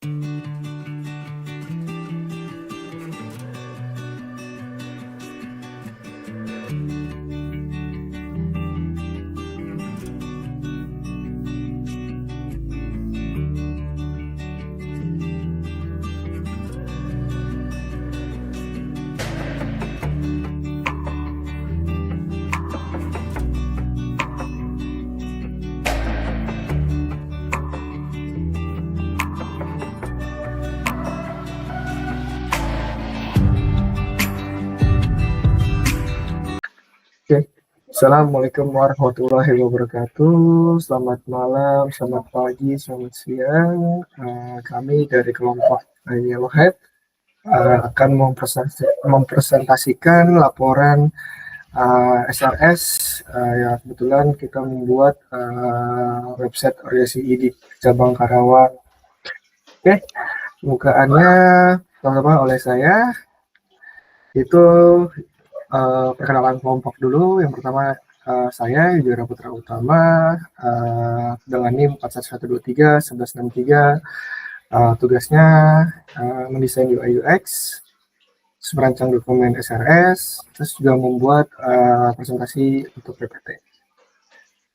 Oke. Assalamualaikum warahmatullahi wabarakatuh. Selamat malam, selamat pagi, selamat siang. Kami dari kelompok Yellowhead akan mempresentasikan laporan SRS. Ya, kebetulan kita membuat website organisasi ID cabang Karawang. Oke, pembukaannya pertama oleh saya. Itu perkenalan kelompok dulu. Yang pertama saya Yudhira Putra Utama dengan NIM 411231163. Tugasnya mendesain UI UX, merancang dokumen SRS, terus juga membuat presentasi untuk PPT.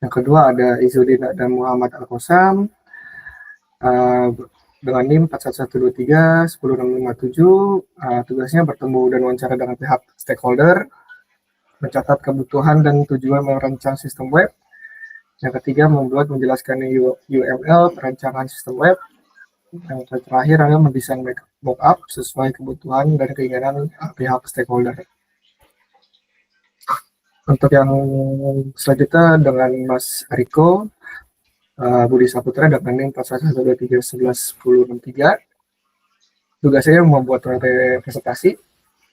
Yang kedua ada Izzuddin dan Muhammad Al-Qosam dengan NIM 41123-10657. Tugasnya bertemu dan wawancara dengan pihak stakeholder, mencatat kebutuhan dan tujuan merancang sistem web. Yang ketiga membuat menjelaskan UML perancangan sistem web. Yang terakhir adalah mendesain mockup sesuai kebutuhan dan keinginan pihak stakeholder. Untuk yang selanjutnya dengan Mas Riko Budi Saputra dengan NIM 411231163. Tugas saya membuat presentasi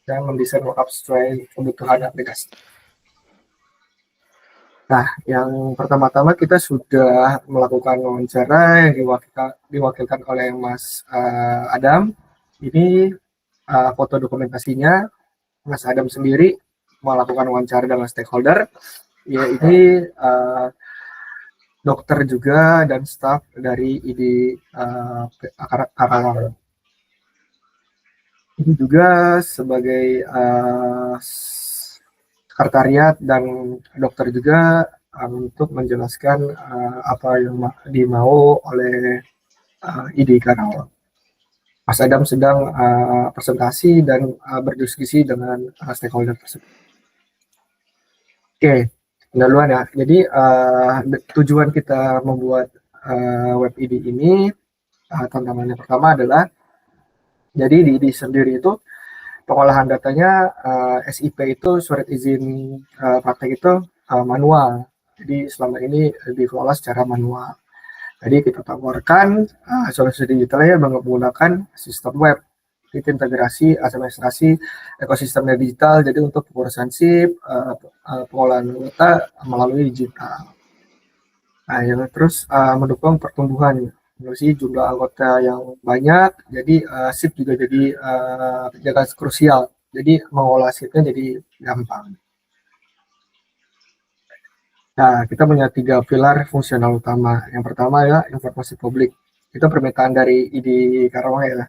dan mendesain mockup sesuai kebutuhan aplikasi. Nah, yang pertama-tama kita sudah melakukan wawancara yang diwakilkan oleh Mas Adam. Ini foto dokumentasinya. Mas Adam sendiri melakukan wawancara dengan stakeholder. Ya, ini dokter juga dan staf dari ID Karawang. Ini juga sebagai sekretariat dan dokter juga untuk menjelaskan apa yang dimau oleh ID Karawang. Mas Adam sedang presentasi dan berdiskusi dengan stakeholder tersebut. Oke. Duluan ya. Jadi tujuan kita membuat web ID ini, tantangannya pertama adalah, jadi di ID sendiri itu pengolahan datanya SIP itu surat izin praktek itu manual. Jadi selama ini dikelola secara manual. Jadi kita tawarkan solusi digitalnya menggunakan sistem web. Itu integrasi, administrasi, ekosistemnya digital, jadi untuk pengurusan SIP, pengolahan data melalui digital. Nah, yang terus mendukung pertumbuhan, menurut jumlah anggota yang banyak, jadi SIP juga jadi jaga krusial, jadi mengolah SIP-nya jadi gampang. Nah, kita punya 3 pilar fungsional utama. Yang pertama ya informasi publik. Itu permintaan dari ID Karawang ya.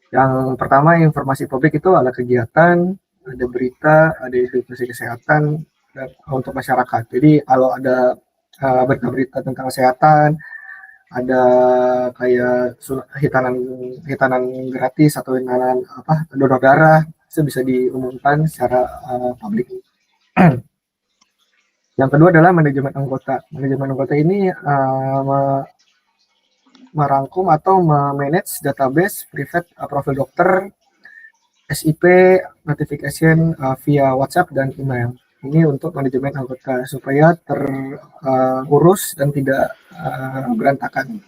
Yang pertama informasi publik itu ada kegiatan, ada berita, ada edukasi kesehatan dan untuk masyarakat. Jadi kalau ada berita-berita tentang kesehatan, ada kayak hitanan gratis atau hitanan donor darah, itu bisa diumumkan secara publik. Yang kedua adalah manajemen anggota. Manajemen anggota ini merangkum atau memanage database private profil dokter, SIP, notification via WhatsApp dan email. Ini untuk manajemen anggota supaya terurus dan tidak berantakan.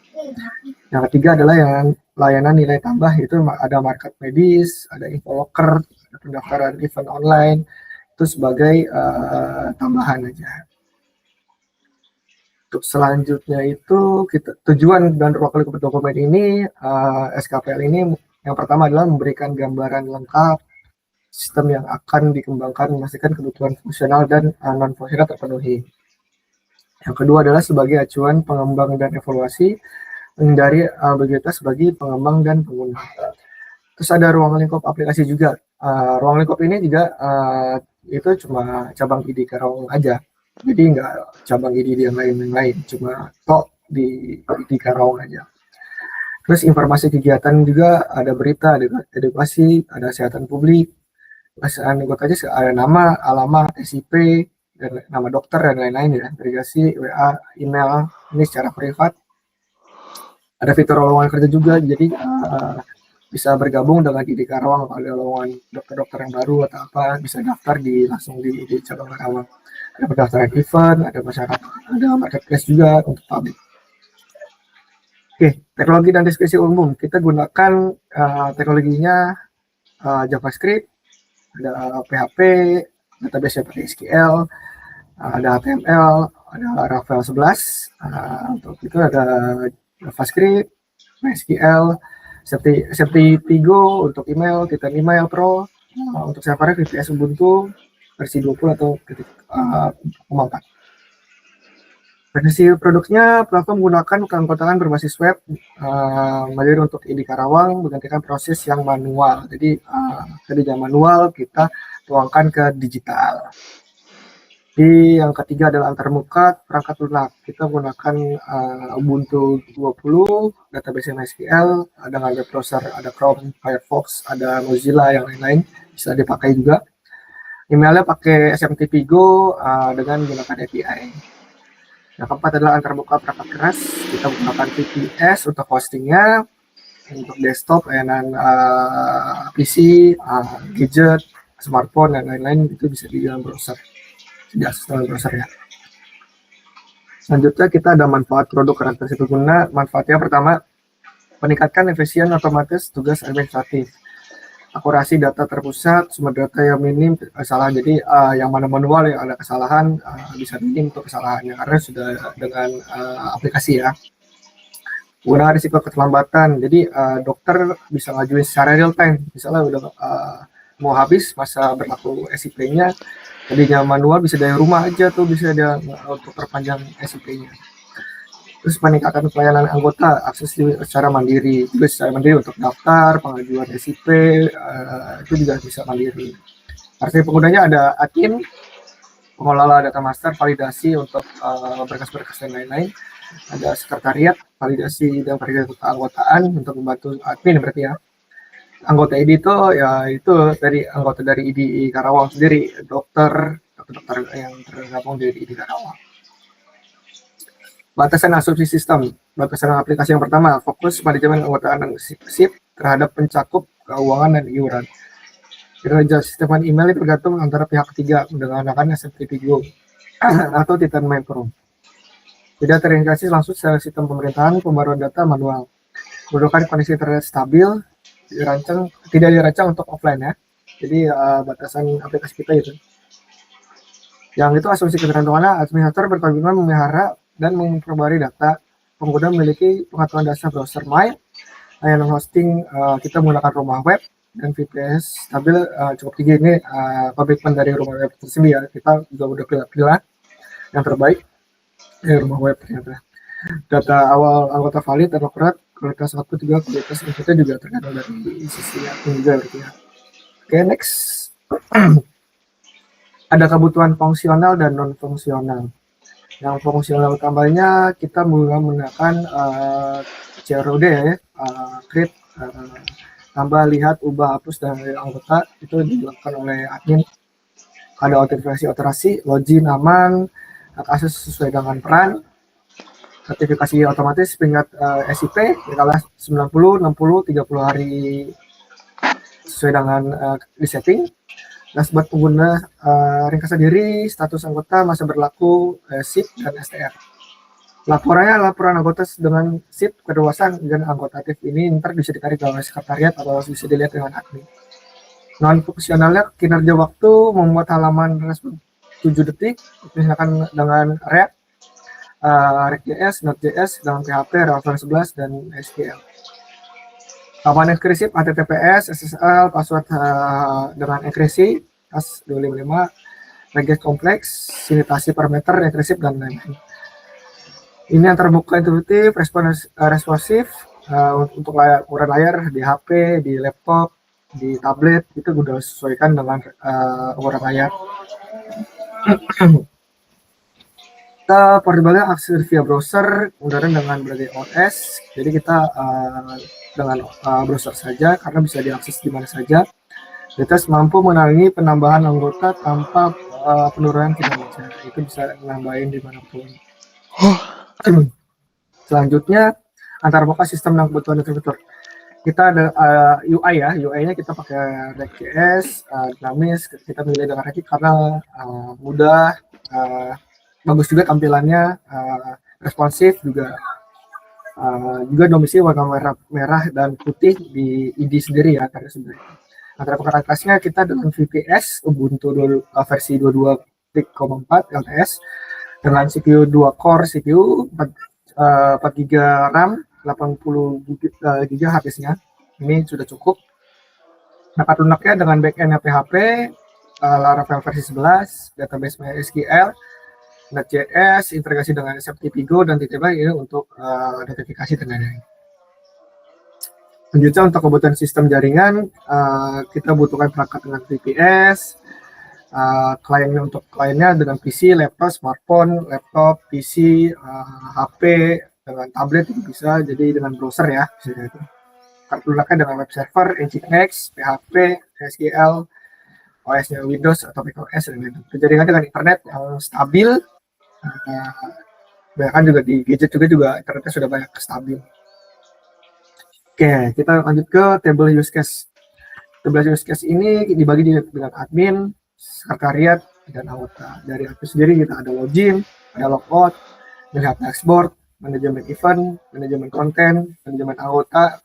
Yang ketiga adalah yang layanan nilai tambah, itu ada market medis, ada infolocker, ada pendaftaran event online, itu sebagai tambahan aja. Untuk selanjutnya itu tujuan dan role dokumen ini SKPL ini yang pertama adalah memberikan gambaran lengkap sistem yang akan dikembangkan, memastikan kebutuhan fungsional dan non fungsional terpenuhi. Yang kedua adalah sebagai acuan pengembang dan evaluasi menghindari ambiguitas bagi pengembang dan pengguna. Terus ada ruang lingkup aplikasi juga. Ruang lingkup ini juga itu cuma cabang ID Karawang aja. Jadi nggak cabang ID yang lain, cuma di ID Karawang aja. Terus informasi kegiatan juga ada berita, ada edukasi, ada kesehatan publik. Pesan ikut aja ada nama, alamat, SIP, dan nama dokter dan lain-lain ya. Irigasi, WA, email, ini secara privat. Ada fitur lowongan kerja juga, jadi bisa bergabung dengan ID Karawang. Kalau ada lowongan dokter-dokter yang baru atau apa, bisa daftar langsung di cabang Karawang. Ada pendaftaran event, ada masyarakat, ada marketplace juga untuk publik. Oke, teknologi dan diskusi umum. Kita gunakan teknologinya JavaScript, ada PHP, database pakai SQL, ada HTML, ada Laravel 11. Untuk itu ada JavaScript, MySQL, seperti Tigo untuk email, Titan Email Pro, untuk servernya VPS Ubuntu versi 20 atau 4. Versi produknya, platform menggunakan keanggotaan berbasis web, mandiri untuk ID Karawang, menggantikan proses yang manual. Jadi, tadinya manual, kita tuangkan ke digital. Di yang ketiga adalah antarmuka perangkat lunak. Kita menggunakan Ubuntu 20, database MySQL, ada web browser, ada Chrome, Firefox, ada Mozilla, yang lain-lain, bisa dipakai juga. Emailnya pakai SMTP Go dengan menggunakan API. Yang keempat adalah antarmuka perangkat keras. Kita menggunakan VPS untuk hostingnya, untuk desktop, layanan PC, gadget, smartphone, dan lain-lain itu bisa di dalam browser. Diakses dalam browsernya. Selanjutnya kita ada manfaat produk karakteristik pengguna. Manfaatnya pertama, meningkatkan efisien otomatis tugas administratif. Akurasi data terpusat, sumber data yang minim kesalahan. Jadi yang mana manual yang ada kesalahan bisa minim untuk kesalahannya karena sudah dengan aplikasi ya. Guna risiko keterlambatan. Jadi dokter bisa ngajuin secara real time. Misalnya udah mau habis masa berlaku SIP-nya, tadinya manual bisa dari rumah aja tuh bisa ada untuk perpanjang SIP-nya. Terus peningkatan pelayanan anggota, akses secara mandiri, juga secara mandiri untuk daftar, pengajuan SIP, itu juga bisa mandiri. Artinya penggunanya ada admin, pengelola data master, validasi untuk berkas-berkas dan lain-lain, ada sekretariat, validasi dan verifikasi keanggotaan untuk membantu admin berarti ya. Anggota ID itu ya itu dari anggota dari ID Karawang sendiri, dokter yang tergabung dari ID Karawang. Batasan asumsi sistem. Batasan aplikasi yang pertama, fokus manajemen anggotaan SIP terhadap pencakup keuangan dan iuran. Kinerja sistem email tergantung antara pihak ketiga menggunakan SMTP Go atau Titan Email Pro. Tidak terintegrasi langsung secara sistem pemerintahan, pembaruan data manual. Menggunakan kondisi internet stabil, tidak dirancang untuk offline ya. Jadi batasan aplikasi kita itu. Yang itu asumsi ketergantungannya, administrator berkomitmen memelihara dan memperbarui data. Pengguna memiliki pengetahuan dasar browser mail, layanan hosting kita menggunakan rumah web dan VPS stabil cukup tinggi. Ini komitmen dari rumah web tersendiri ya. Kita juga udah pilih yang terbaik dari rumah web ternyata. Data awal anggota valid dan akurat, kualitas output juga, kualitas inputnya juga tergantung dari sisi admin juga berarti ya. Oke, next. Ada kebutuhan fungsional dan non fungsional. Yang fungsional utamanya kita menggunakan CROD ya, create, tambah, lihat, ubah, hapus dari anggota itu dilakukan oleh admin. Ada otentikasi, login aman, akses sesuai dengan peran, sertifikasi otomatis peringkat SIP kalah 90, 60, 30 hari sesuai dengan disetting. Dashboard pengguna, ringkasan diri, status anggota, masa berlaku, SIP, dan STR. Laporannya laporan anggota dengan SIP, kedewasaan, dan anggota aktif ini ntar bisa ditarik oleh sekretariat atau bisa dilihat dengan admin. Non-fungsionalnya kinerja waktu, membuat halaman respon 7 detik, misalkan dengan React, React.js, Node.js, dengan PHP, Laravel 11, dan SQL. Keamanan enkripsi, HTTPS, SSL, password dengan enkripsi, AS 255, regex kompleks, sinitasi parameter, enkripsi, dan lain-lain. Ini yang terbuka intuitif, responsif untuk ukuran layar di HP, di laptop, di tablet itu udah sesuaikan dengan ukuran layar. Kita portable akses via browser, kemudian dengan berbagai OS. Jadi kita dengan browser saja karena bisa diakses di mana saja. Kita mampu menangani penambahan anggota tanpa penurunan kinerja. Itu bisa nambahin dimanapun. Selanjutnya antar muka sistem dan kebutuhan fitur. Kita ada UI ya, UI-nya kita pakai React.js, dinamis, kita pilih dengan React karena mudah, bagus juga tampilannya, responsif juga, juga domisili warna merah dan putih di ID sendiri ya, karena sendiri. Antara perangkatnya kita dengan VPS Ubuntu versi 22.4 LTS dengan CPU 2 core CPU 4 GB RAM 80 GB habisnya. Ini sudah cukup. Dapat lunaknya dengan backend PHP, Laravel versi 11, database MySQL, Node.js, integrasi dengan SFTP Go dan TTB ini untuk notifikasi dan lain-lain. Selanjutnya untuk kebutuhan sistem jaringan, kita butuhkan perangkat dengan VPS, kliennya untuk kliennya dengan PC, laptop, smartphone, laptop, PC, HP, dengan tablet itu bisa, jadi dengan browser ya. Kartu lunaknya dengan web server, Nginx, PHP, SQL, OS-nya Windows atau macOS dan lain-lain. Jaringan dengan internet yang stabil, bahkan juga di gadget juga internetnya sudah banyak stabil. Oke, kita lanjut ke table use case. Table use case ini dibagi dengan admin, sekretariat, dan anggota. Dari admin sendiri kita ada login, ada logout, melihat dashboard, manajemen event, manajemen konten, manajemen anggota,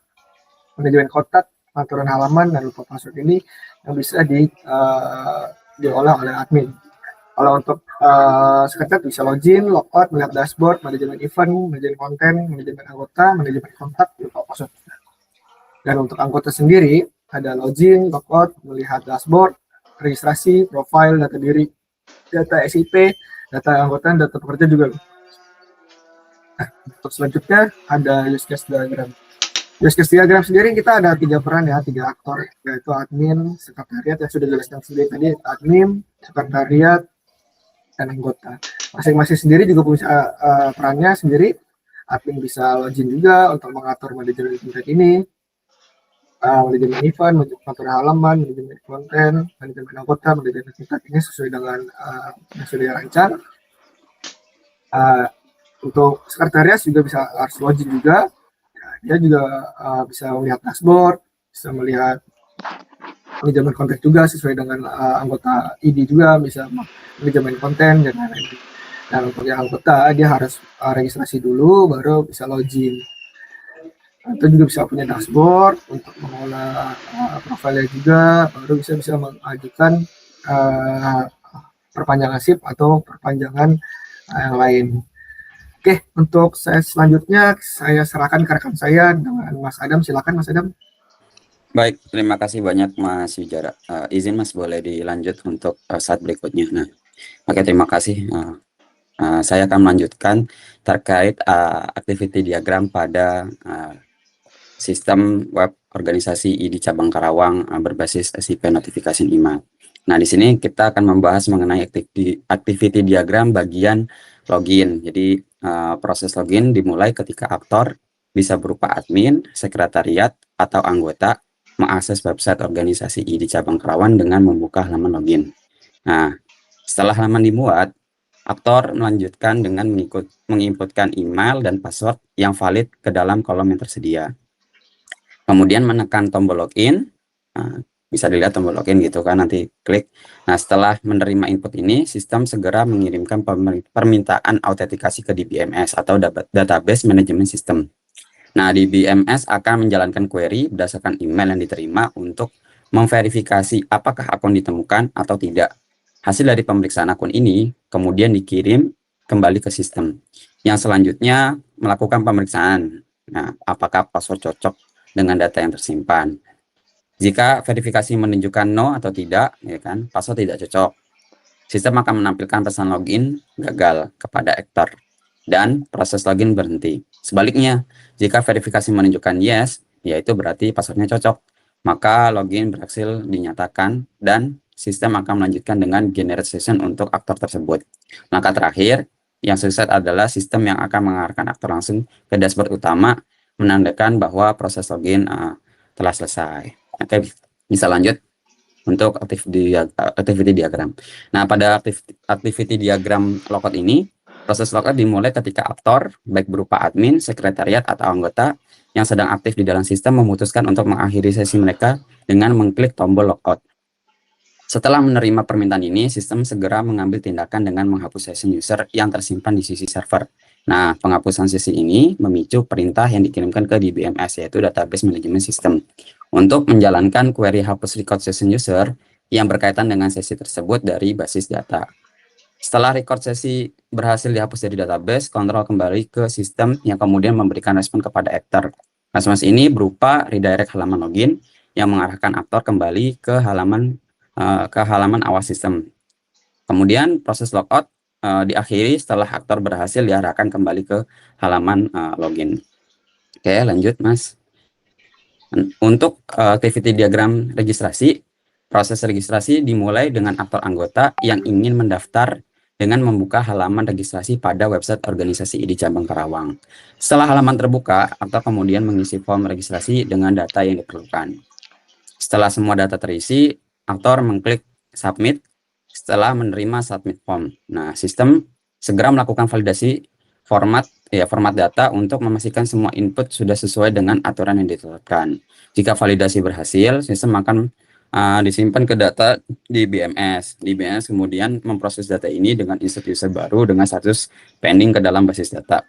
manajemen kontak, aturan halaman, dan lupa password ini yang bisa diolah oleh admin. Kalau untuk sekretariat bisa login, logout, melihat dashboard, manajemen event, manajemen konten, manajemen anggota, manajemen kontak, lupa password. Dan untuk anggota sendiri ada login, logout, melihat dashboard, registrasi, profile, data diri, data SIP, data anggota, data pekerja juga. Nah, untuk selanjutnya ada use case diagram. Use case diagram sendiri kita ada 3 peran ya, 3 aktor, yaitu admin, sekretariat yang sudah jelaskan sendiri tadi, admin, sekretariat, dan anggota. Masing-masing sendiri juga punya perannya sendiri. Admin bisa login juga untuk mengatur manajemen konten ini, manajemen event, manajemen halaman, manajemen konten, manajemen anggota, manajemen konten ini sesuai dengan yang sudah dirancang. Untuk sekretariat juga bisa harus login juga. Dia juga bisa melihat dashboard, bisa melihat manajemen konten juga sesuai dengan anggota ID juga, bisa manajemen konten dan lain-lain. Dan untuk yang anggota dia harus registrasi dulu baru bisa login. Itu juga bisa punya dashboard untuk mengolah profilnya juga, baru bisa mengajukan perpanjangan SIP atau perpanjangan yang lain. Oke, untuk saya selanjutnya saya serahkan ke rekan saya dengan Mas Adam. Silakan Mas Adam. Baik, terima kasih banyak Mas Wijara. Izin Mas boleh dilanjut untuk saat berikutnya. Nah, oke, terima kasih. Saya akan melanjutkan terkait activity diagram pada sistem web organisasi ID Cabang Karawang berbasis SIP notification email. Nah, di sini kita akan membahas mengenai activity diagram bagian login. Jadi, proses login dimulai ketika aktor bisa berupa admin, sekretariat, atau anggota mengakses website organisasi ID Cabang Karawang dengan membuka halaman login. Nah, setelah halaman dimuat, aktor melanjutkan dengan menginputkan email dan password yang valid ke dalam kolom yang tersedia. Kemudian menekan tombol login, bisa dilihat tombol login gitu kan, nanti klik. Nah, setelah menerima input ini, sistem segera mengirimkan permintaan autentikasi ke DBMS atau Database Management System. Nah, DBMS akan menjalankan query berdasarkan email yang diterima untuk memverifikasi apakah akun ditemukan atau tidak. Hasil dari pemeriksaan akun ini kemudian dikirim kembali ke sistem. Yang selanjutnya melakukan pemeriksaan. Nah, apakah password cocok dengan data yang tersimpan. Jika verifikasi menunjukkan no atau tidak, ya kan, password tidak cocok, sistem akan menampilkan pesan login gagal kepada aktor. dan proses login berhenti. Sebaliknya, jika verifikasi menunjukkan yes, yaitu berarti passwordnya cocok, maka login berhasil dinyatakan dan sistem akan melanjutkan dengan generate session untuk aktor tersebut. Langkah terakhir yang sukses adalah sistem yang akan mengarahkan aktor langsung ke dashboard utama, menandakan bahwa proses login telah selesai. Oke, bisa lanjut untuk activity diagram. Nah, pada activity diagram logout ini, proses logout dimulai ketika aktor, baik berupa admin, sekretariat, atau anggota yang sedang aktif di dalam sistem memutuskan untuk mengakhiri sesi mereka dengan mengklik tombol logout. Setelah menerima permintaan ini, sistem segera mengambil tindakan dengan menghapus session user yang tersimpan di sisi server. Nah, penghapusan sesi ini memicu perintah yang dikirimkan ke DBMS, yaitu Database Management System, untuk menjalankan query hapus record session user yang berkaitan dengan sesi tersebut dari basis data. Setelah record sesi berhasil dihapus dari database, kontrol kembali ke sistem yang kemudian memberikan respon kepada aktor. Respons ini berupa redirect halaman login yang mengarahkan aktor kembali ke halaman awal sistem. Kemudian proses logout diakhiri setelah aktor berhasil diarahkan kembali ke halaman login. Oke, lanjut Mas. Untuk activity diagram registrasi, proses registrasi dimulai dengan aktor anggota yang ingin mendaftar dengan membuka halaman registrasi pada website organisasi ID Cabang Karawang. Setelah halaman terbuka, aktor kemudian mengisi form registrasi dengan data yang diperlukan. Setelah semua data terisi, aktor mengklik submit setelah menerima submit form. Nah, sistem segera melakukan validasi format data untuk memastikan semua input sudah sesuai dengan aturan yang ditetapkan. Jika validasi berhasil, sistem akan disimpan ke data di BMS. Di BMS kemudian memproses data ini dengan insert user baru dengan status pending ke dalam basis data.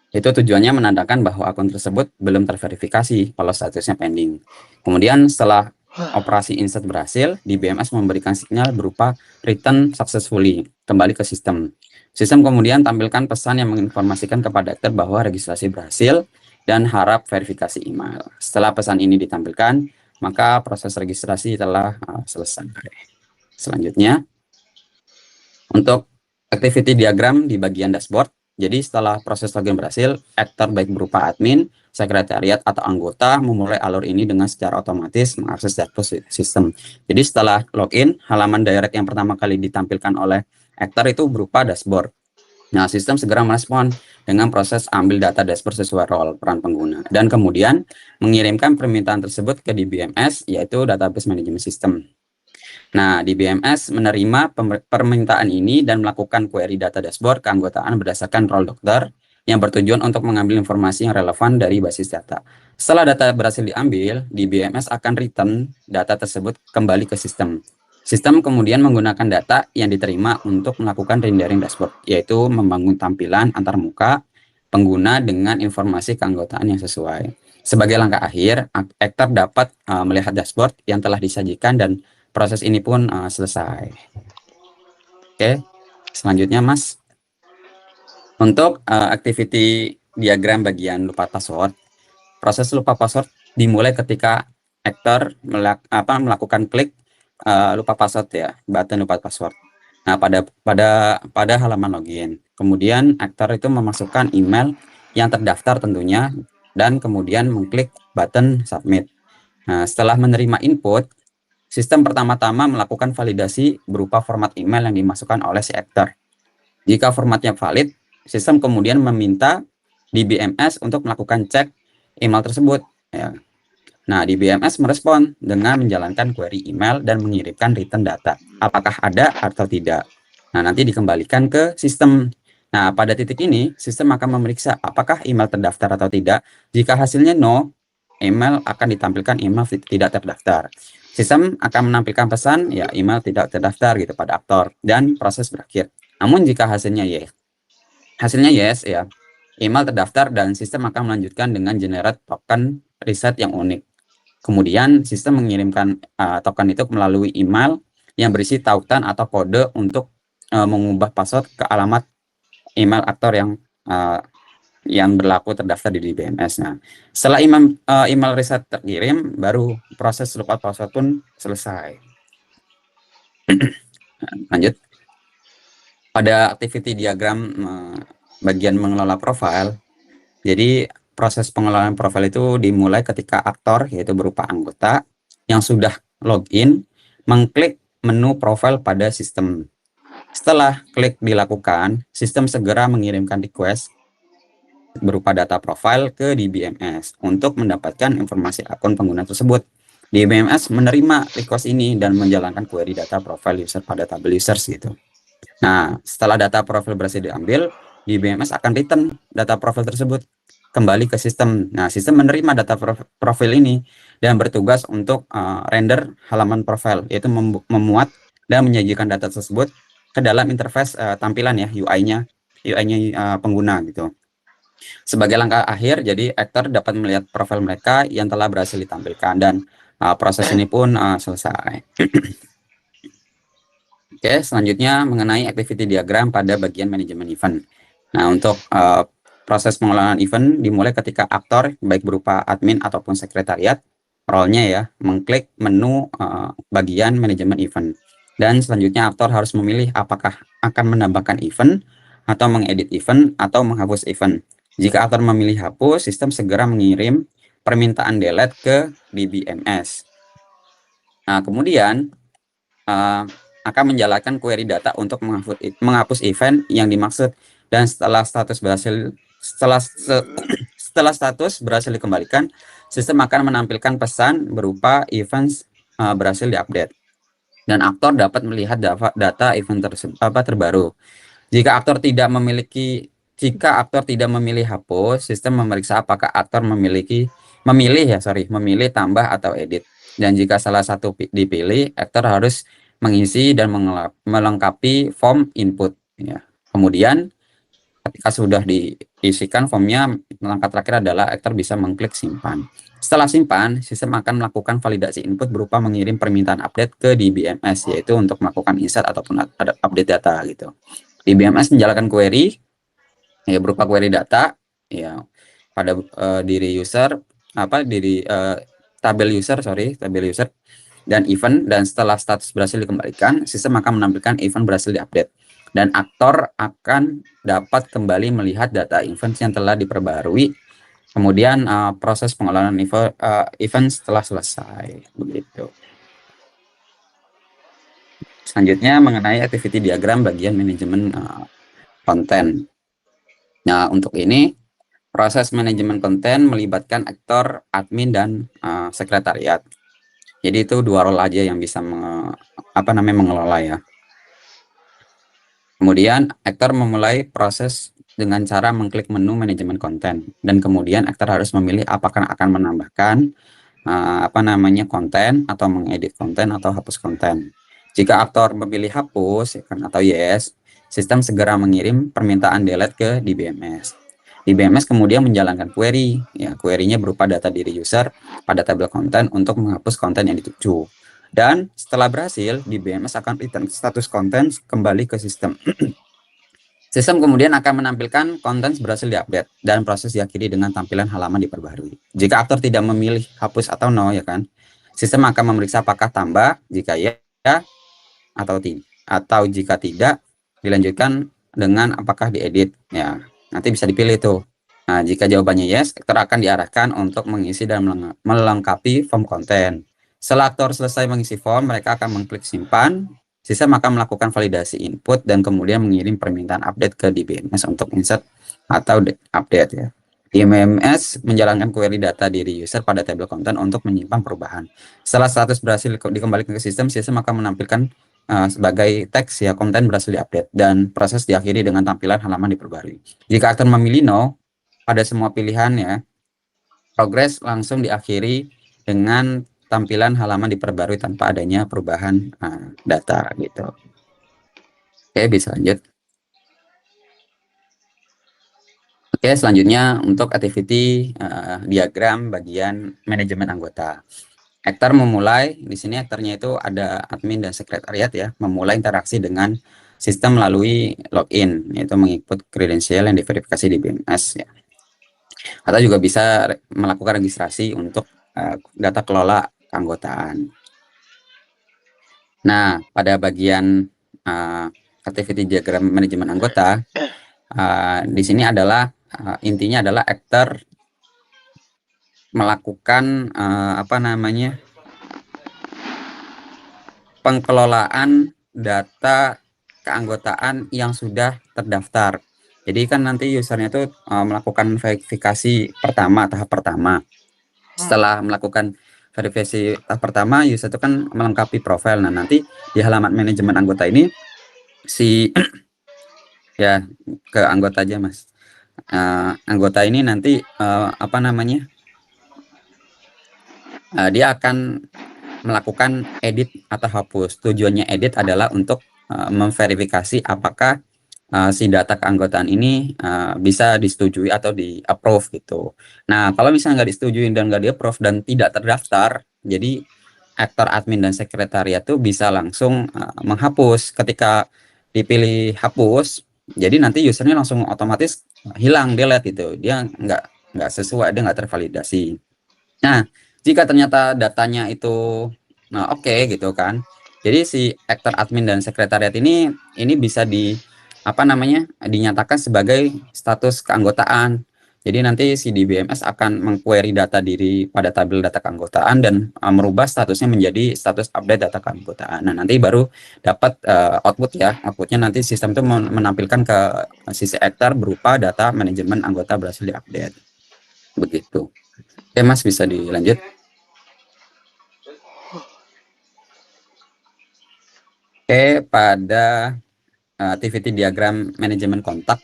Itu tujuannya menandakan bahwa akun tersebut belum terverifikasi kalau statusnya pending. Kemudian setelah operasi insert berhasil, di BMS memberikan sinyal berupa return successfully, kembali ke sistem. Sistem kemudian tampilkan pesan yang menginformasikan kepada aktor bahwa registrasi berhasil dan harap verifikasi email. Setelah pesan ini ditampilkan, maka proses registrasi telah selesai. Selanjutnya, untuk activity diagram di bagian dashboard, jadi setelah proses login berhasil, aktor baik berupa admin, sekretariat, atau anggota memulai alur ini dengan secara otomatis mengakses dashboard sistem. Jadi setelah login, halaman direct yang pertama kali ditampilkan oleh aktor itu berupa dashboard. Nah, sistem segera merespon dengan proses ambil data dashboard sesuai role peran pengguna dan kemudian mengirimkan permintaan tersebut ke DBMS, yaitu Database Management System. Nah, DBMS menerima permintaan ini dan melakukan query data dashboard keanggotaan berdasarkan role dokter yang bertujuan untuk mengambil informasi yang relevan dari basis data. Setelah data berhasil diambil, DBMS akan return data tersebut kembali ke sistem. Sistem kemudian menggunakan data yang diterima untuk melakukan rendering dashboard, yaitu membangun tampilan antar muka pengguna dengan informasi keanggotaan yang sesuai. Sebagai langkah akhir, aktor dapat melihat dashboard yang telah disajikan dan proses ini pun selesai. Oke, selanjutnya Mas. Untuk activity diagram bagian lupa password, proses lupa password dimulai ketika aktor melakukan klik lupa password ya, button lupa password. Nah, pada halaman login. Kemudian aktor itu memasukkan email yang terdaftar tentunya dan kemudian mengklik button submit. Nah, setelah menerima input, sistem pertama-tama melakukan validasi berupa format email yang dimasukkan oleh si aktor. Jika formatnya valid, sistem kemudian meminta DBMS untuk melakukan cek email tersebut. Ya. Nah, DBMS merespon dengan menjalankan query email dan mengirimkan return data. Apakah ada atau tidak. Nah, nanti dikembalikan ke sistem. Nah, pada titik ini, sistem akan memeriksa apakah email terdaftar atau tidak. Jika hasilnya no, email akan ditampilkan email tidak terdaftar. Sistem akan menampilkan pesan, ya email tidak terdaftar gitu pada aktor, dan proses berakhir. Namun jika hasilnya yes ya, email terdaftar dan sistem akan melanjutkan dengan generate token reset yang unik. Kemudian sistem mengirimkan token itu melalui email yang berisi tautan atau kode untuk mengubah password ke alamat email aktor yang berlaku terdaftar di DBMS. Nah, setelah email reset terkirim, baru proses lupa password pun selesai. Lanjut. Pada activity diagram bagian mengelola profil. Jadi proses pengelolaan profil itu dimulai ketika aktor, yaitu berupa anggota yang sudah login, mengklik menu profil pada sistem. Setelah klik dilakukan, sistem segera mengirimkan request berupa data profil ke DBMS untuk mendapatkan informasi akun pengguna tersebut. DBMS menerima request ini dan menjalankan query data profile user pada tabel users gitu. Nah, setelah data profil berhasil diambil, DBMS akan return data profil tersebut kembali ke sistem. Nah, sistem menerima data profil ini dan bertugas untuk render halaman profil, yaitu memuat dan menyajikan data tersebut ke dalam interface tampilan ya, UI-nya pengguna gitu. Sebagai langkah akhir, jadi aktor dapat melihat profil mereka yang telah berhasil ditampilkan dan proses ini pun selesai. Oke, selanjutnya mengenai activity diagram pada bagian manajemen event. Nah, untuk proses pengelolaan event dimulai ketika aktor, baik berupa admin ataupun sekretariat, role-nya ya, mengklik menu bagian manajemen event. Dan selanjutnya aktor harus memilih apakah akan menambahkan event, atau mengedit event, atau menghapus event. Jika aktor memilih hapus, sistem segera mengirim permintaan delete ke DBMS. Nah, kemudian akan menjalankan query data untuk menghapus event yang dimaksud, dan setelah status berhasil dikembalikan, sistem akan menampilkan pesan berupa events berhasil diupdate dan aktor dapat melihat data event terbaru. Jika aktor tidak memilih hapus, sistem memeriksa apakah aktor memilih tambah atau edit. Dan jika salah satu dipilih, aktor harus mengisi dan melengkapi form input ya. Kemudian ketika sudah diisikan formnya, langkah terakhir adalah aktor bisa mengklik simpan. Setelah simpan, sistem akan melakukan validasi input berupa mengirim permintaan update ke DBMS, yaitu untuk melakukan insert ataupun update data gitu. DBMS menjalankan query ya berupa query data ya pada tabel user dan event, dan setelah status berhasil dikembalikan, sistem akan menampilkan event berhasil diupdate dan aktor akan dapat kembali melihat data event yang telah diperbarui. Kemudian proses pengelolaan event setelah selesai begitu. Selanjutnya mengenai activity diagram bagian manajemen konten. Nah, untuk ini proses manajemen konten melibatkan aktor, admin, dan sekretariat. Jadi itu dua role aja yang bisa mengelola ya. Kemudian aktor memulai proses dengan cara mengklik menu manajemen konten, dan kemudian aktor harus memilih apakah akan menambahkan konten atau mengedit konten atau hapus konten. Jika aktor memilih hapus atau yes, sistem segera mengirim permintaan delete ke DBMS. DBMS kemudian menjalankan query, ya query-nya berupa data diri user pada tabel konten untuk menghapus konten yang dituju. Dan setelah berhasil, DBMS akan return status konten kembali ke sistem. Sistem kemudian akan menampilkan konten berhasil diupdate dan proses diakhiri dengan tampilan halaman diperbarui. Jika aktor tidak memilih hapus atau no, ya kan, sistem akan memeriksa apakah tambah, jika ya, atau jika tidak, dilanjutkan dengan apakah diedit ya. Nanti bisa dipilih tuh. Nah, jika jawabannya yes, aktor akan diarahkan untuk mengisi dan melengkapi form konten. Setelah aktor selesai mengisi form, mereka akan mengklik simpan. Sistem akan melakukan validasi input dan kemudian mengirim permintaan update ke DBMS untuk insert atau update ya. DBMS menjalankan query data diri user pada tabel konten untuk menyimpan perubahan. Setelah status berhasil dikembalikan ke sistem akan menampilkan sebagai teks ya konten berhasil diupdate dan proses diakhiri dengan tampilan halaman diperbarui. Jika aktor memilih no pada semua pilihan ya, progres langsung diakhiri dengan tampilan halaman diperbarui tanpa adanya perubahan data gitu. Oke, bisa lanjut. Oke, selanjutnya untuk activity diagram bagian manajemen anggota. Aktor memulai, di sini aktornya itu ada admin dan sekretariat ya, memulai interaksi dengan sistem melalui login, yaitu mengikut kredensial yang diverifikasi di BMS ya. Atau juga bisa melakukan registrasi untuk data kelola keanggotaan. Nah, pada bagian activity diagram manajemen anggota, Di sini adalah intinya adalah actor melakukan apa namanya, pengelolaan data keanggotaan yang sudah terdaftar. Jadi kan nanti usernya itu melakukan verifikasi pertama, tahap pertama. Setelah melakukan verifikasi tahap pertama, user itu kan melengkapi profil. Nah, nanti di halaman manajemen anggota ini si ya ke anggota aja, Mas. Anggota ini nanti apa namanya? Dia akan melakukan edit atau hapus. Tujuannya edit adalah untuk memverifikasi apakah si data keanggotaan ini bisa disetujui atau di approve gitu. Nah, kalau misalnya nggak disetujui dan nggak di approve dan tidak terdaftar, jadi aktor admin dan sekretariat tuh bisa langsung menghapus. Ketika dipilih hapus, jadi nanti usernya langsung otomatis hilang, delete gitu. Dia nggak sesuai, dia nggak tervalidasi. Nah, jika ternyata datanya itu oke gitu kan. Jadi si aktor admin dan sekretariat ini bisa di apa namanya? Dinyatakan sebagai status keanggotaan. Jadi nanti si DBMS akan mengquery data diri pada tabel data keanggotaan dan merubah statusnya menjadi status update data keanggotaan. Nah, nanti baru dapat output ya. Outputnya nanti sistem itu menampilkan ke sisi aktor berupa data manajemen anggota berhasil diupdate. Begitu. Oke, Mas, bisa dilanjut. Oke, pada activity diagram manajemen kontak.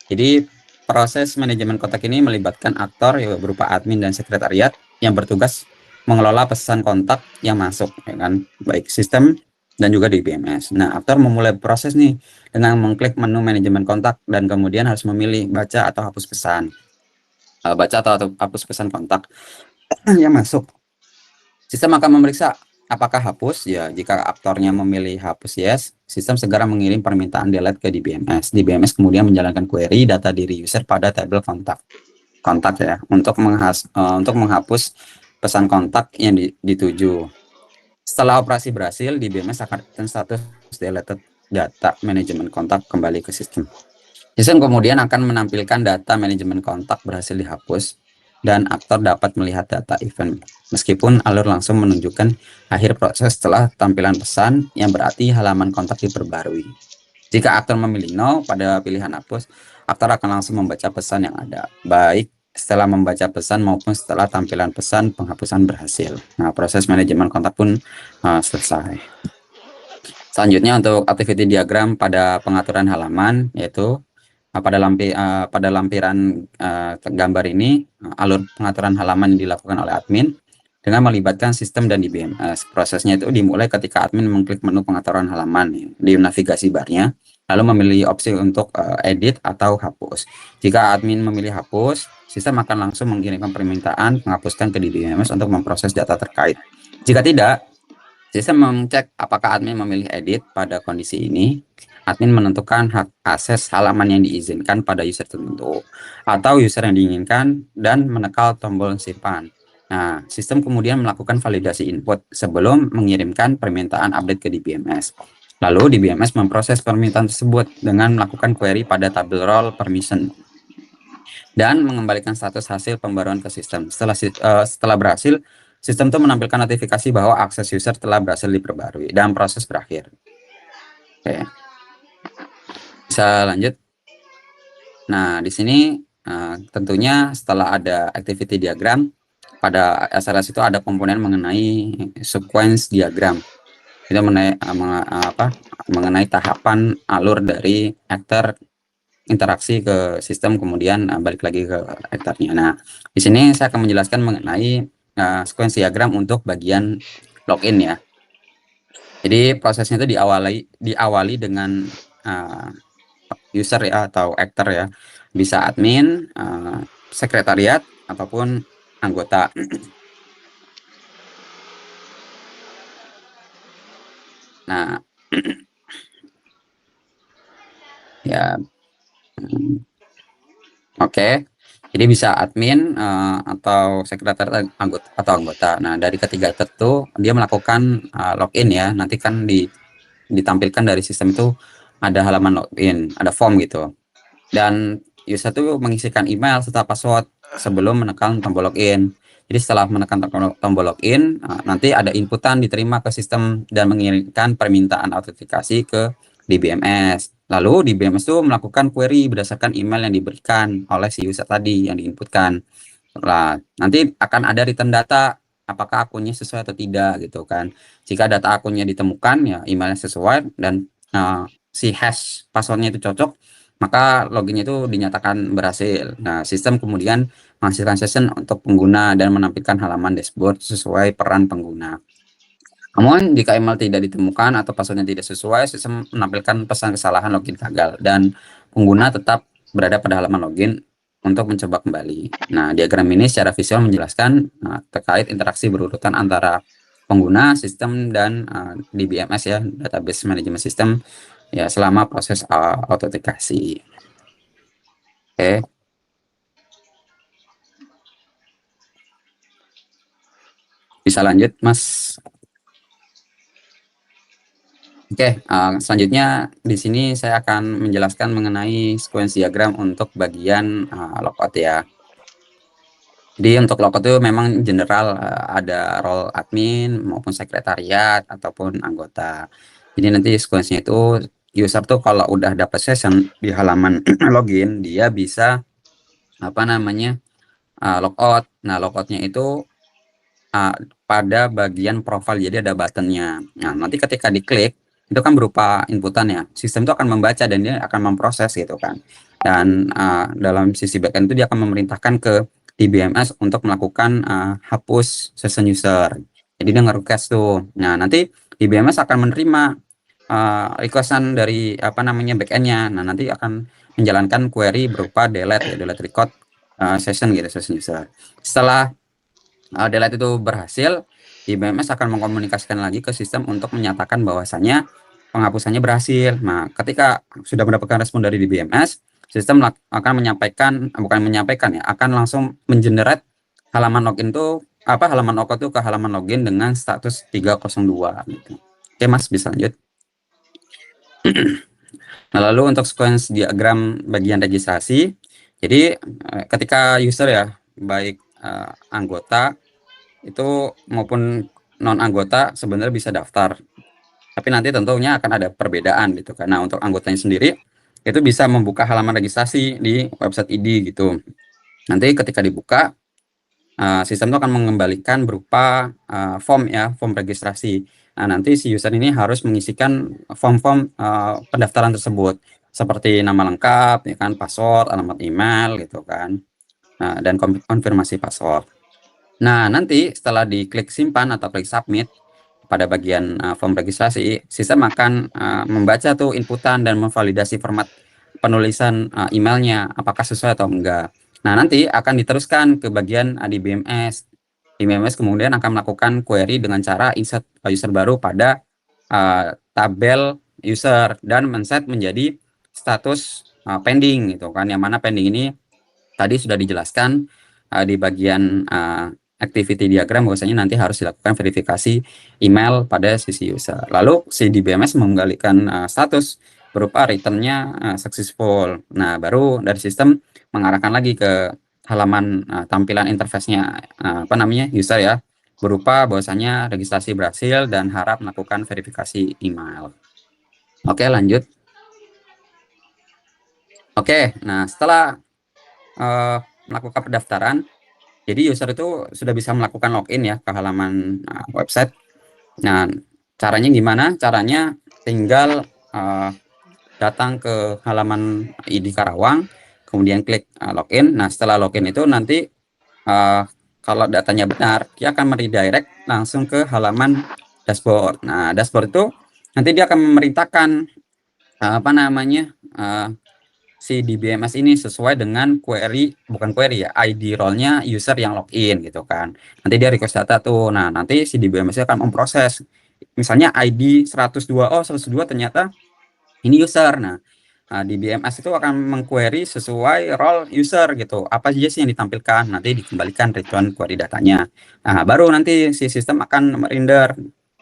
Jadi proses manajemen kontak ini melibatkan aktor ya, berupa admin dan sekretariat yang bertugas mengelola pesan kontak yang masuk, ya kan, baik sistem dan juga di BMS. Nah, aktor memulai proses nih dengan mengklik menu manajemen kontak dan kemudian harus memilih baca atau hapus pesan. Baca atau hapus pesan kontak yang masuk. Sistem akan memeriksa apakah hapus. Ya, jika aktornya memilih hapus yes, sistem segera mengirim permintaan delete ke DBMS. DBMS kemudian menjalankan query data diri user pada tabel kontak ya untuk menghapus pesan kontak yang dituju. Setelah operasi berhasil, DBMS akan status deleted data manajemen kontak kembali ke sistem. Sistem kemudian akan menampilkan data manajemen kontak berhasil dihapus dan aktor dapat melihat data event. Meskipun alur langsung menunjukkan akhir proses setelah tampilan pesan, yang berarti halaman kontak diperbarui. Jika aktor memilih no pada pilihan hapus, aktor akan langsung membaca pesan yang ada, baik setelah membaca pesan maupun setelah tampilan pesan penghapusan berhasil. Nah, proses manajemen kontak pun selesai. Selanjutnya untuk activity diagram pada pengaturan halaman, yaitu pada lampiran gambar ini alur pengaturan halaman yang dilakukan oleh admin dengan melibatkan sistem dan DBMS. Prosesnya itu dimulai ketika admin mengklik menu pengaturan halaman di navigasi barnya, lalu memilih opsi untuk edit atau hapus. Jika admin memilih hapus, sistem akan langsung mengirimkan permintaan menghapuskan ke DBMS untuk memproses data terkait. Jika tidak, sistem mengecek apakah admin memilih edit. Pada kondisi ini, admin menentukan hak akses halaman yang diizinkan pada user tertentu atau user yang diinginkan dan menekan tombol simpan. Nah, sistem kemudian melakukan validasi input sebelum mengirimkan permintaan update ke DBMS. Lalu DBMS memproses permintaan tersebut dengan melakukan query pada tabel role permission dan mengembalikan status hasil pembaruan ke sistem. Setelah berhasil, sistem itu menampilkan notifikasi bahwa akses user telah berhasil diperbarui dan proses berakhir. Oke. Bisa lanjut. Nah, di sini tentunya setelah ada activity diagram, pada SLS itu ada komponen mengenai sequence diagram. Itu mengenai tahapan alur dari aktor interaksi ke sistem, kemudian balik lagi ke aktornya. Nah, di sini saya akan menjelaskan mengenai sequence diagram untuk bagian login ya. Jadi prosesnya itu diawali dengan user ya atau aktor ya, bisa admin, sekretariat ataupun anggota. Nah, ya, oke. Jadi bisa admin atau sekretariat atau anggota. Nah, dari ketiga itu dia melakukan login ya. Nanti kan ditampilkan dari sistem itu ada halaman login, ada form gitu. dan user tuh mengisikan email serta password sebelum menekan tombol login. Jadi setelah menekan tombol login, nanti ada inputan diterima ke sistem dan mengirimkan permintaan autentikasi ke DBMS. Lalu DBMS itu melakukan query berdasarkan email yang diberikan oleh si user tadi yang diinputkan. Nah, nanti akan ada return data apakah akunnya sesuai atau tidak gitu kan. Jika data akunnya ditemukan ya emailnya sesuai dan si hash passwordnya itu cocok, maka loginnya itu dinyatakan berhasil. Nah, sistem kemudian menghasilkan session untuk pengguna dan menampilkan halaman dashboard sesuai peran pengguna. Namun, jika email tidak ditemukan atau passwordnya tidak sesuai, sistem menampilkan pesan kesalahan login gagal dan pengguna tetap berada pada halaman login untuk mencoba kembali. Nah, diagram ini secara visual menjelaskan terkait interaksi berurutan antara pengguna, sistem, dan DBMS ya, Database Management System ya selama proses autentikasi. Oke. Bisa lanjut, Mas. Oke, selanjutnya di sini saya akan menjelaskan mengenai sequence diagram untuk bagian logout ya. Jadi untuk logout itu memang general ada role admin maupun sekretariat ataupun anggota. Jadi nanti sequence-nya itu user tuh kalau udah dapat session di halaman login, dia bisa apa namanya logout. Nah, logoutnya itu pada bagian profile, jadi ada buttonnya. Nah, nanti ketika diklik itu kan berupa inputan ya, sistem itu akan membaca dan dia akan memproses gitu kan. Dan dalam sisi backend itu dia akan memerintahkan ke DBMS untuk melakukan hapus session user. Jadi dia nge-request tuh. Nah, nanti DBMS akan menerima requestan dari apa namanya backendnya. Nah, nanti akan menjalankan query berupa delete ya, delete record session gitu, session user. Setelah delete itu berhasil, DBMS akan mengkomunikasikan lagi ke sistem untuk menyatakan bahwasannya penghapusannya berhasil. Nah, ketika sudah mendapatkan respon dari DBMS, sistem akan menyampaikan, bukan menyampaikan ya, akan langsung mengenerate halaman login itu halaman logout itu ke halaman login dengan status 302 gitu. Oke, Mas, bisa lanjut. Nah, lalu untuk sequence diagram bagian registrasi, jadi ketika user ya, baik anggota itu maupun non anggota sebenarnya bisa daftar, tapi nanti tentunya akan ada perbedaan gitu. Karena untuk anggotanya sendiri itu bisa membuka halaman registrasi di website ID gitu. Nanti ketika dibuka, sistem itu akan mengembalikan berupa form ya, form registrasi. Nah, nanti si user ini harus mengisikan form-form pendaftaran tersebut seperti nama lengkap, ya kan, password, alamat email gitu kan, dan konfirmasi password. Nah, nanti setelah diklik simpan atau klik submit pada bagian form registrasi, sistem akan membaca tuh inputan dan memvalidasi format penulisan emailnya apakah sesuai atau enggak. Nah, nanti akan diteruskan ke bagian DBMS. DBMS kemudian akan melakukan query dengan cara insert user baru pada tabel user dan men-set menjadi status pending gitu kan. Yang mana pending ini tadi sudah dijelaskan di bagian activity diagram bahwasanya nanti harus dilakukan verifikasi email pada sisi user. Lalu si DBMS menggalikan status berupa returnnya successful. Nah, baru dari sistem mengarahkan lagi ke halaman tampilan interface-nya apa namanya user ya, berupa bahwasanya registrasi berhasil dan harap melakukan verifikasi email. Oke, lanjut. Oke, nah setelah melakukan pendaftaran, jadi user itu sudah bisa melakukan login ya ke halaman website. Nah, caranya gimana? Caranya tinggal datang ke halaman ID Karawang, kemudian klik login. Nah, setelah login itu nanti kalau datanya benar, dia akan meredirect langsung ke halaman dashboard. Nah, dashboard itu nanti dia akan memerintahkan apa namanya si DBMS ini sesuai dengan bukan query ya, ID role-nya user yang login gitu kan. Nanti dia request data tuh. Nah, nanti si DBMS akan memproses. Misalnya ID 102, oh 102 ternyata ini user. Nah, DBMS itu akan mengquery sesuai role user gitu. Apa aja sih yang ditampilkan? Nanti dikembalikan return query datanya. Nah, baru nanti si sistem akan merender.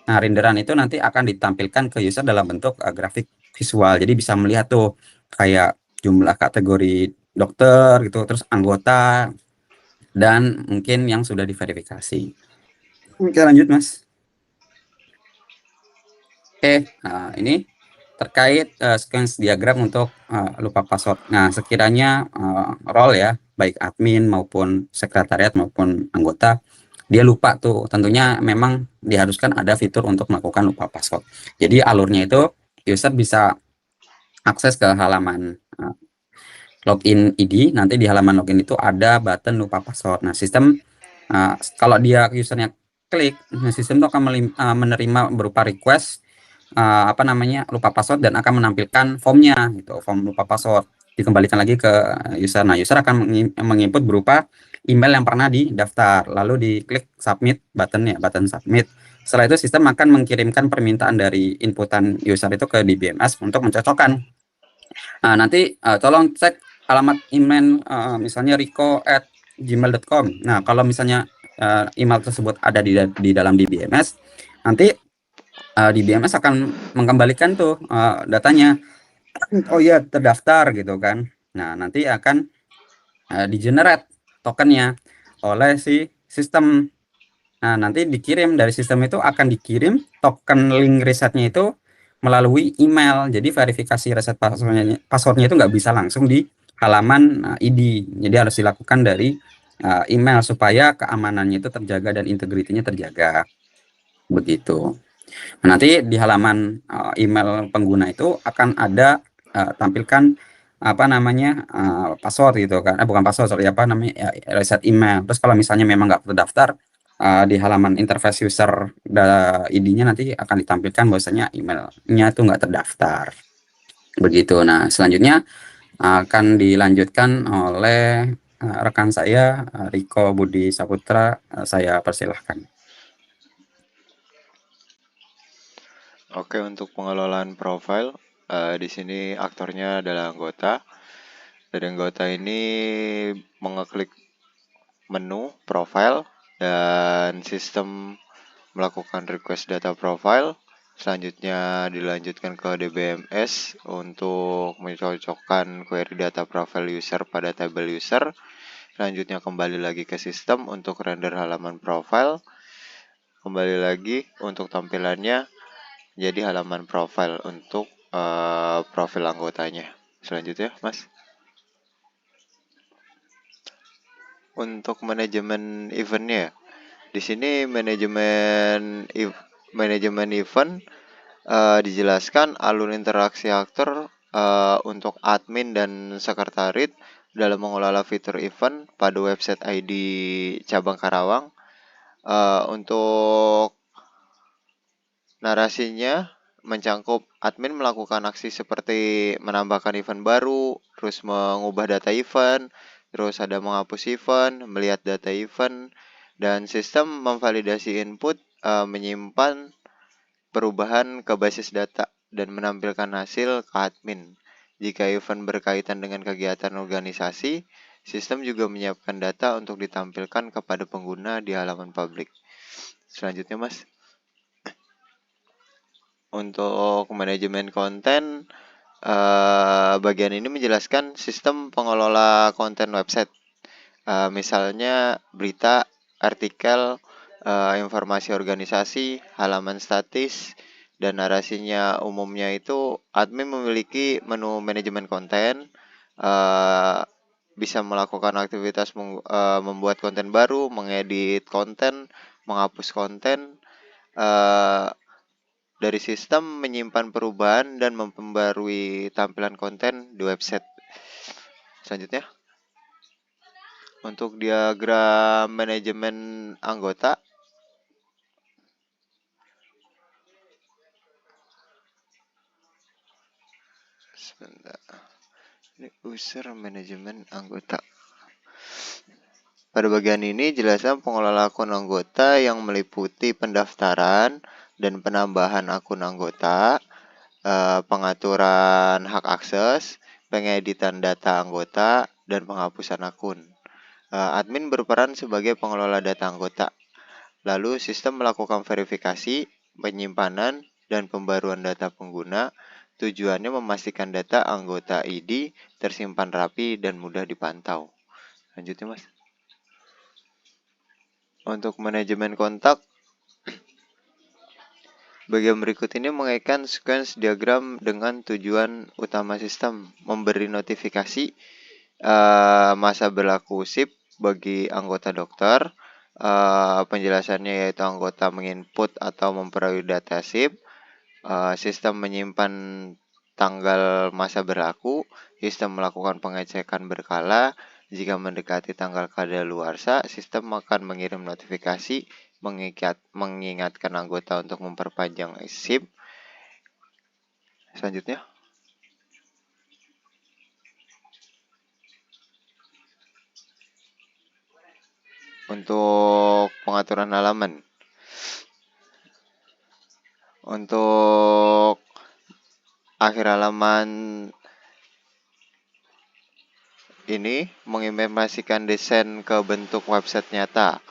Nah, renderan itu nanti akan ditampilkan ke user dalam bentuk grafik visual. Jadi bisa melihat tuh kayak jumlah kategori dokter gitu, terus anggota, dan mungkin yang sudah diverifikasi. Oke, lanjut Mas. Oke, ini terkait sequence diagram untuk lupa password. Nah, sekiranya role ya, baik admin maupun sekretariat maupun anggota, dia lupa tuh, tentunya memang diharuskan ada fitur untuk melakukan lupa password. Jadi alurnya itu user bisa akses ke halaman login ID, nanti di halaman login itu ada button lupa password. Nah, sistem kalau dia usernya klik, sistem itu akan menerima berupa request apa namanya lupa password dan akan menampilkan formnya gitu, form lupa password dikembalikan lagi ke user. Nah, user akan menginput berupa email yang pernah didaftar, lalu diklik submit button submit. Setelah itu sistem akan mengirimkan permintaan dari inputan user itu ke DBMS untuk mencocokkan. Nah, nanti tolong cek alamat email misalnya rico@gmail.com. Nah, kalau misalnya email tersebut ada di dalam DBMS, nanti DBMS akan mengembalikan tuh datanya. Oh iya, terdaftar gitu kan. Nah, nanti akan di-generate tokennya oleh si sistem. Nah, nanti dikirim dari sistem itu akan dikirim token link resetnya itu melalui email. Jadi verifikasi reset passwordnya itu nggak bisa langsung di halaman ID. Jadi harus dilakukan dari email supaya keamanannya itu terjaga dan integritinya terjaga. Begitu. Nah, nanti di halaman email pengguna itu akan ada tampilkan apa namanya password gitu kan, bukan password, sorry, apa namanya reset email. Terus kalau misalnya memang nggak terdaftar di halaman interface user ID-nya nanti akan ditampilkan bahwasanya emailnya itu nggak terdaftar. Begitu. Nah, selanjutnya akan dilanjutkan oleh rekan saya Riko Budi Saputra. Saya persilahkan. Oke, untuk pengelolaan profile, di sini aktornya adalah anggota. Dari anggota ini mengeklik menu profile dan sistem melakukan request data profile. Selanjutnya dilanjutkan ke DBMS untuk mencocokkan query data profile user pada tabel user. Selanjutnya kembali lagi ke sistem untuk render halaman profile. Kembali lagi untuk tampilannya jadi halaman profile untuk profil anggotanya. Selanjutnya, Mas. Untuk manajemen eventnya, di sini manajemen event dijelaskan alur interaksi aktor untuk admin dan sekretariat dalam mengelola fitur event pada website ID cabang Karawang. Untuk narasinya mencangkup admin melakukan aksi seperti menambahkan event baru, terus mengubah data event, terus ada menghapus event, melihat data event, dan sistem memvalidasi input, menyimpan perubahan ke basis data, dan menampilkan hasil ke admin. Jika event berkaitan dengan kegiatan organisasi, sistem juga menyiapkan data untuk ditampilkan kepada pengguna di halaman publik. Selanjutnya, Mas. Untuk manajemen konten, bagian ini menjelaskan sistem pengelola konten website. Misalnya berita, artikel, informasi organisasi, halaman statis, dan narasinya. Umumnya itu admin memiliki menu manajemen konten, bisa melakukan aktivitas membuat konten baru, mengedit konten, menghapus konten, dari sistem menyimpan perubahan dan memperbarui tampilan konten di website. Selanjutnya, untuk diagram manajemen anggota, sebentar. Ini user manajemen anggota. Pada bagian ini jelaskan pengelola akun anggota yang meliputi pendaftaran dan penambahan akun anggota, pengaturan hak akses, pengeditan data anggota, dan penghapusan akun. Admin berperan sebagai pengelola data anggota. Lalu sistem melakukan verifikasi, penyimpanan, dan pembaruan data pengguna, Tujuannya memastikan data anggota ID tersimpan rapi dan mudah dipantau. Lanjutnya, Mas. Untuk manajemen kontak, bagian berikut ini mengaitkan sequence diagram dengan tujuan utama sistem, memberi notifikasi masa berlaku SIP bagi anggota dokter. Penjelasannya yaitu anggota menginput atau memperoleh data SIP, sistem menyimpan tanggal masa berlaku, sistem melakukan pengecekan berkala. Jika mendekati tanggal kadaluarsa, sistem akan mengirim notifikasi mengingatkan anggota untuk memperpanjang SIP. Selanjutnya, untuk pengaturan halaman. Untuk akhir halaman ini mengimplementasikan desain ke bentuk website nyata,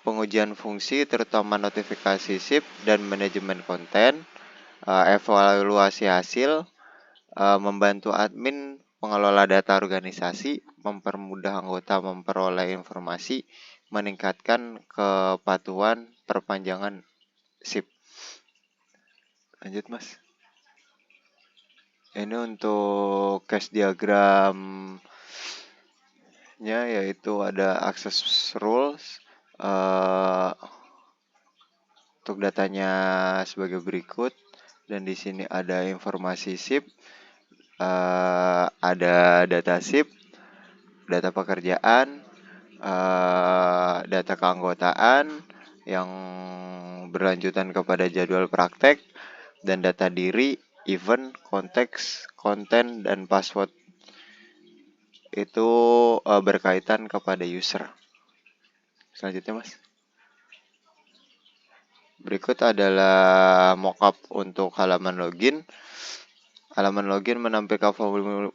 pengujian fungsi terutama notifikasi SIP dan manajemen konten, evaluasi hasil, membantu admin pengelola data organisasi, mempermudah anggota memperoleh informasi, meningkatkan kepatuhan perpanjangan SIP. Lanjut, Mas. Ini untuk case diagramnya, yaitu ada access rules. Untuk datanya sebagai berikut, dan di sini ada informasi SIP, ada data SIP, data pekerjaan, data keanggotaan yang berlanjutan kepada jadwal praktek, dan data diri, event, konteks, konten, dan password itu berkaitan kepada user. Selanjutnya, Mas. Berikut adalah mockup untuk halaman login. Halaman login menampilkan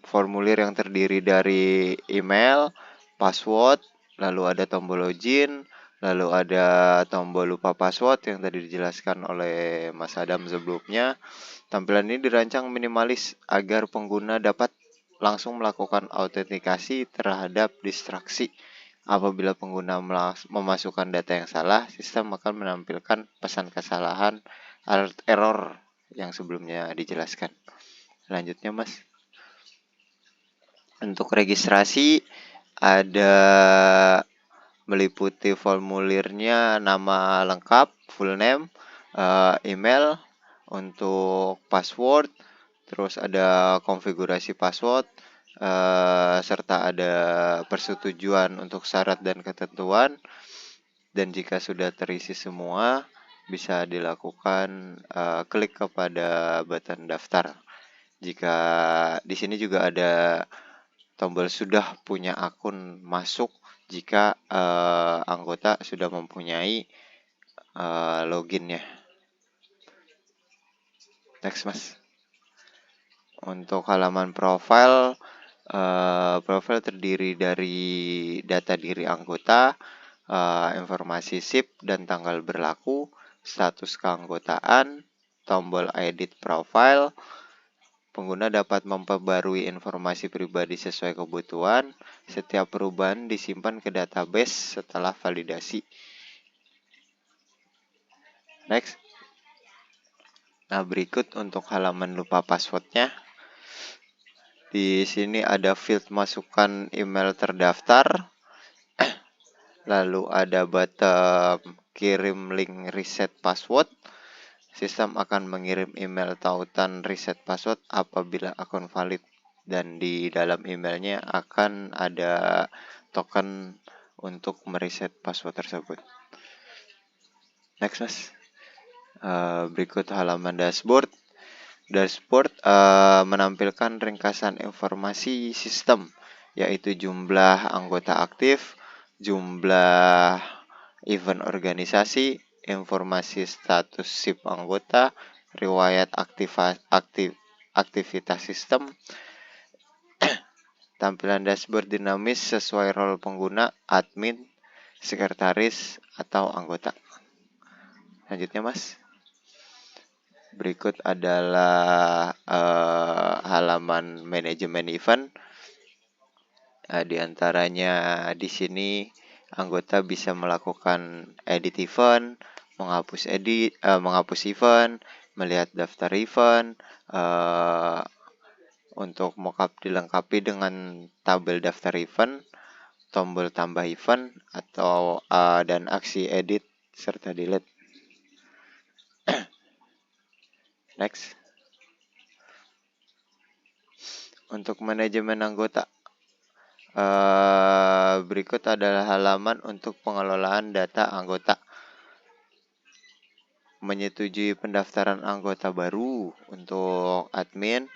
formulir yang terdiri dari email, password, lalu ada tombol login, lalu ada tombol lupa password yang tadi dijelaskan oleh Mas Adam sebelumnya. Tampilan ini dirancang minimalis agar pengguna dapat langsung melakukan autentikasi terhadap distraksi. Apabila pengguna memasukkan data yang salah, sistem akan menampilkan pesan kesalahan alert error yang sebelumnya dijelaskan. Selanjutnya, Mas. Untuk registrasi ada meliputi formulirnya nama lengkap, full name, email, untuk password, terus ada konfigurasi password, serta ada persetujuan untuk syarat dan ketentuan. Dan jika sudah terisi semua, bisa dilakukan klik kepada button daftar. Jika di sini juga ada tombol sudah punya akun masuk jika anggota sudah mempunyai loginnya. Next, Mas. Untuk halaman profile, profile terdiri dari data diri anggota, informasi SIP dan tanggal berlaku, status keanggotaan, tombol edit profile. Pengguna dapat memperbarui informasi pribadi sesuai kebutuhan. Setiap perubahan disimpan ke database setelah validasi. Next. Nah, berikut untuk halaman lupa passwordnya. Di sini ada field masukkan email terdaftar. Lalu ada button kirim link reset password. Sistem akan mengirim email tautan reset password apabila akun valid, dan di dalam emailnya akan ada token untuk mereset password tersebut. Next, Mas. Berikut halaman dashboard. Dashboard menampilkan ringkasan informasi sistem, yaitu jumlah anggota aktif, jumlah event organisasi, informasi status SIP anggota, riwayat aktivitas sistem. Tampilan dashboard dinamis sesuai role pengguna, admin, sekretaris, atau anggota. Lanjutnya, Mas. Berikut adalah halaman manajemen event. Di antaranya di sini anggota bisa melakukan edit event, menghapus event, melihat daftar event, untuk mockup dilengkapi dengan tabel daftar event, tombol tambah event atau dan aksi edit serta delete. Next. Untuk manajemen anggota, berikut adalah halaman untuk pengelolaan data anggota. Menyetujui pendaftaran anggota baru untuk admin,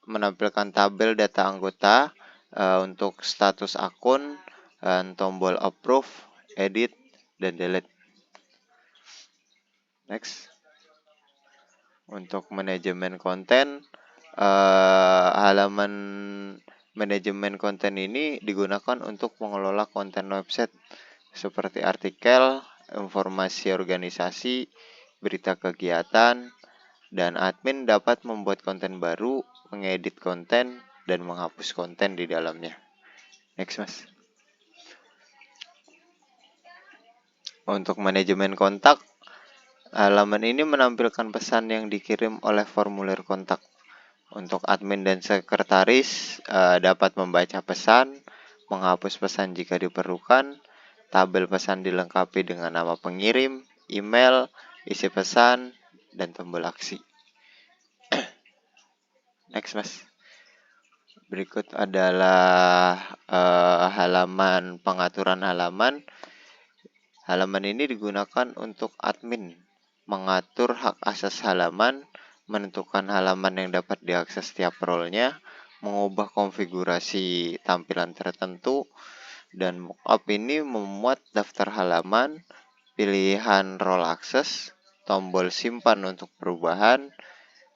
menampilkan tabel data anggota, untuk status akun, dan tombol approve, edit, dan delete. Next. Untuk manajemen konten, halaman manajemen konten ini digunakan untuk mengelola konten website seperti artikel, informasi organisasi, berita kegiatan, dan admin dapat membuat konten baru, mengedit konten, dan menghapus konten di dalamnya. Next, Mas. Untuk manajemen kontak, halaman ini menampilkan pesan yang dikirim oleh formulir kontak. Untuk admin dan sekretaris dapat membaca pesan, menghapus pesan jika diperlukan. Tabel pesan dilengkapi dengan nama pengirim, email, isi pesan, dan tombol aksi. Next, Mas. Berikut adalah halaman pengaturan halaman. Halaman ini digunakan untuk admin mengatur hak akses halaman, menentukan halaman yang dapat diakses setiap role-nya, mengubah konfigurasi tampilan tertentu, dan mockup ini memuat daftar halaman, pilihan role akses, tombol simpan untuk perubahan.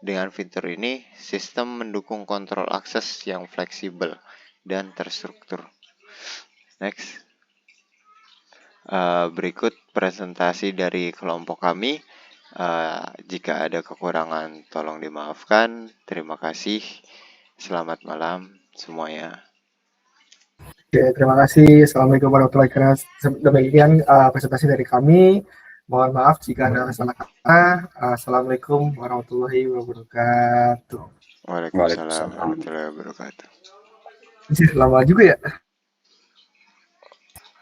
Dengan fitur ini, sistem mendukung kontrol akses yang fleksibel dan terstruktur. Next. Berikut presentasi dari kelompok kami. Jika ada kekurangan tolong dimaafkan. Terima kasih. Selamat malam semuanya. Oke, terima kasih. Assalamualaikum warahmatullahi wabarakatuh. Demikian presentasi dari kami. Mohon maaf jika ada salah kata. Assalamualaikum warahmatullahi wabarakatuh. Waalaikumsalam warahmatullahi wabarakatuh. Lama juga ya.